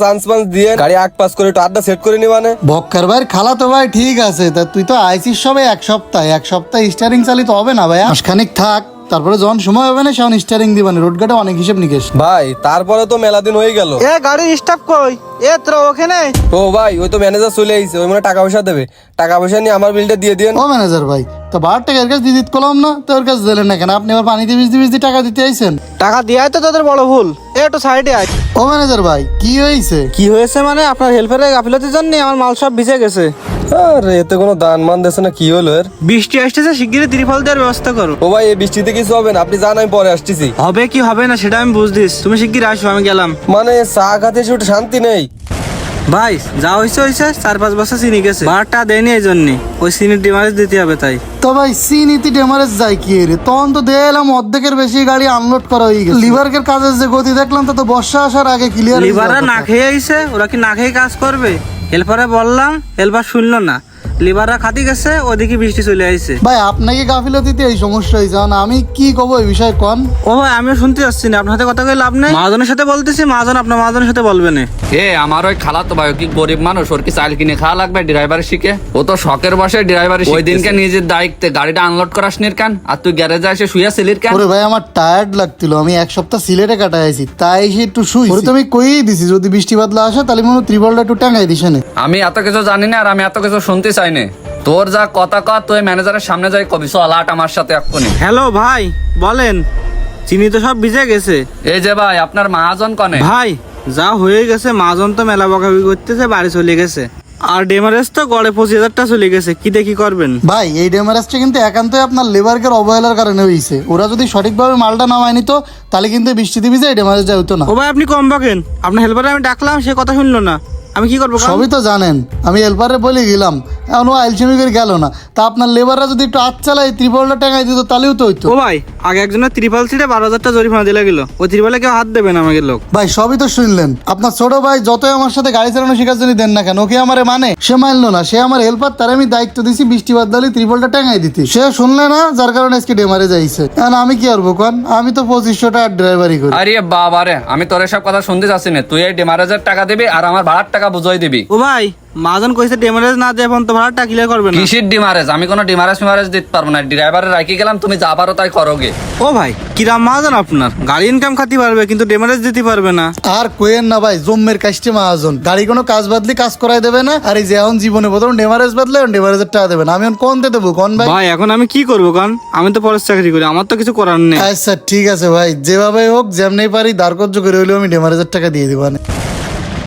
Chance punch দিয়ে গাড়ি আগ পাস করে একটু আড্ডা সেট করে নিবানে। বক্কার ভাই খালা তো ভাই ঠিক আছে, তা তুই তো আইসিস সবে এক সপ্তাহ স্টারিং চালিত হবে না ভাই, মাসখানিক থাক, তারপরে যখন সময় হবে না সেখন স্টারিং দিবানে। রোড গাটে অনেক হিসেব নিকেশ ভাই তারপরে তো মেলা দিন হয়ে গেল। এ গাড়ির স্টাফ কই? এ তোরা ওখানে? ও ভাই ওই তো ম্যানেজার চলে আইছে, ওই মানে টাকা পয়সা দেবে, টাকা পয়সা নিয়ে আমার বিলটা দিয়ে দিন। ও ম্যানেজার ভাই, তো 12 টাকা এর কাছে দিয়ে দিতে কলাম না, তো ওর কাছে দিলেন না কেন? আপনি আবার পানিতে বিজ দিয়ে টাকা দিতে আইছেন। টাকা দিয়াই তো তোদের বড় ভুল। এ একটু সাইডে আয়। ও ম্যানেজার ভাই কি হয়েছে? কি হয়েছে মানে আপনার হেল্পারের গাফিলতির জন্য আমার মাল সব ভিজে গেছে। আরে এতে কোনো দান মান দেছে না, কি হলো এর? বৃষ্টি আসতেছে, শিগগিরই ত্রিপল দেওয়ার ব্যবস্থা করো। ও ভাই এই বৃষ্টিতে কিছু হবে না, আপনি জান আমি পরে আসতেছি। হবে কি হবে না সেটা আমি বুঝদিস, তুমি শিগগির আসো, আমি গেলাম। মানে চা খাতে এসে একটু শান্তি নেই। ভাই যা হয়েছে 4-5 বছর চিনি গেছে, বারটা দেয়নি এই জন্য, ওই চিনির ডিমারেজ দিতে হবে তাই। তো ভাই সিনিতি ডেমারেজ যায় কি রে? তখন তো দেখলাম অর্ধেকের বেশি গাড়ি আনলোড করা হয়ে গেছে। লিভারের কাজের যে গতি দেখলাম তা তো বর্ষা আসার আগে ক্লিয়ার। লিভাররা না খেয়ে আইছে, ওরা কি না খেয়ে কাজ করবে? হেল্পারে বললাম, হেল্পার শুনলো না, লিভাররা খাতি গেছে, ওদিকে বৃষ্টি চলে আইছে। ভাই আপনাকে গাফিলতিতে এই সমস্যা হয়েছে, আমি কি কব এই বিষয়ে কন? ও ভাই আমিও শুনতে যাচ্ছি না, আপনার সাথে কথা কই লাভ নেই। মহাজনের সাথে বলতেছি, মহাজন আপনার মহাজনের সাথে বলবে না। আমার ওই খালা তো ভাই কি গরিব মানুষ, ওর কি চাল কিনে খাওয়া লাগবে ড্রাইভার শিখে? ও তো শখের বসে ড্রাইভার। ওই দিনকে নিজের দায়িত্বে গাড়িটা আনলোড করাস নির কান, আর তুই গ্যারেজে এসে শুয়ে ছিলির কান? ওরে ভাই আমার টায়ার্ড লাগছিল, আমি এক সপ্তাহ সিলেটে কাটাইছি, তাই সে একটু শুই। ওরে তুমি কইই দিছি যদি বৃষ্টি বাদলা আসে তাহলে মনে ত্রিবলটা একটু টাঙাই দিস না। আমি এত কিছু জানি না আর আমি এত কিছু শুনতে চাই না। তোর যা কথা কর তুই ম্যানেজারের সামনে যাই কবি, চল আট আমার সাথে এক্ষুনি। হ্যালো ভাই বলেন, চিনি তো সব ভিজে গেছে। এই যে ভাই আপনার মহাজন কনে? ভাই যা হয়ে গেছে, মহাজন তো মেলা বকাবকি করতেছে, বাড়ি চলে গেছে, আর ডেমারেজ তো গড়ে 25,000 চলে গেছে। কি দেখি করবেন ভাই এই ডেমারেজটা কিন্তু একান্তই আপনার লেবারকে অবহেলার কারণে হয়েছে। ওরা যদি সঠিকভাবে মালটা নামায় নিত তাহলে কিন্তু বৃষ্টিতে ভিজে এই ডেমারেজটা হতো না। ও ভাই আপনি কম বকেন, আপনার হেল্পারে আমি ডাকলাম, সে কথা শুনলো না, আমি কি করবো? সবই তো জানেন, আমি হেল্পারে বলে গেলাম, এখন ও আইলসেমি করে গেল না, তা আপনার লেবাররা যদি একটু হাত চালায় ত্রিপলটা টাঙাই দিত তাহলেও তো হইতো। ও ভাই আগে একজনের ত্রিপাল ছিটে 12,000 জরিমানা দিলে গেল, ওই ত্রিপালে কেউ হাত দেবে না আমাকে লোক। ভাই সবই তো শুনলেন, আপনার ছোট ভাই যতই আমার সাথে গাড়ি চালানো শেখার জন্য দেন না কেন, ওকে আমারে মানে সে মানলো না। সে আমার হেল্পার, তার আমি দায়িত্ব দিছি বৃষ্টি বাদলালে ত্রিপলটা টাঙাই দিতে, সে শুনলে না, যার কারণে আজকে ডেমারে যাইছে। এখন আমি কি করবো কন? আমি তো 2500 টাকা ড্রাইভারি করি। আরে বাবা রে, আমি তোর সব কথা শুনতে চাচ্ছি না। তুই এই ডেমারেজের টাকা দিবি আর আমার ভাড়ার টাকা বুঝাই দিবি। ও ভাই মহাজন কইছে ডেমারেজ না দিয়ে এখন তো ভাড়াটা ক্লিয়ার করবে না। কিসির ডিমারেজ? আমি কোনো ডিমারেজ দিতে পারবো না, ড্রাইভারে রাখি গেলাম, তুমি যা পারো তাই করোগে। ও ভাই কিরাম মহাজন আপনার, গাড়ি ইনকাম খাতি পারবে কিন্তু ডেমারেজ দিতে পারবে না। আর কোয়েন না ভাই, জম্মের কাস্টে মহাজন, গাড়ি কোনো কাজ বাদলি কাজ করাই দেবে না। আর এই যে এখন জীবনে প্রথম ডেমারেজ বাদলে ডেমারেজের টাকা দেবে না, আমি এখন কোন দেবো কন ভাই? ভাই এখন আমি কি করবো কারণ আমি তো পরের চাকরি করি, আমার তো কিছু করার নেই। আচ্ছা ঠিক আছে ভাই, যেভাবে হোক যেমনি পারি দাঁড় কর্য করে হইলেও আমি ডেমারেজের টাকা দিয়ে দিবানে।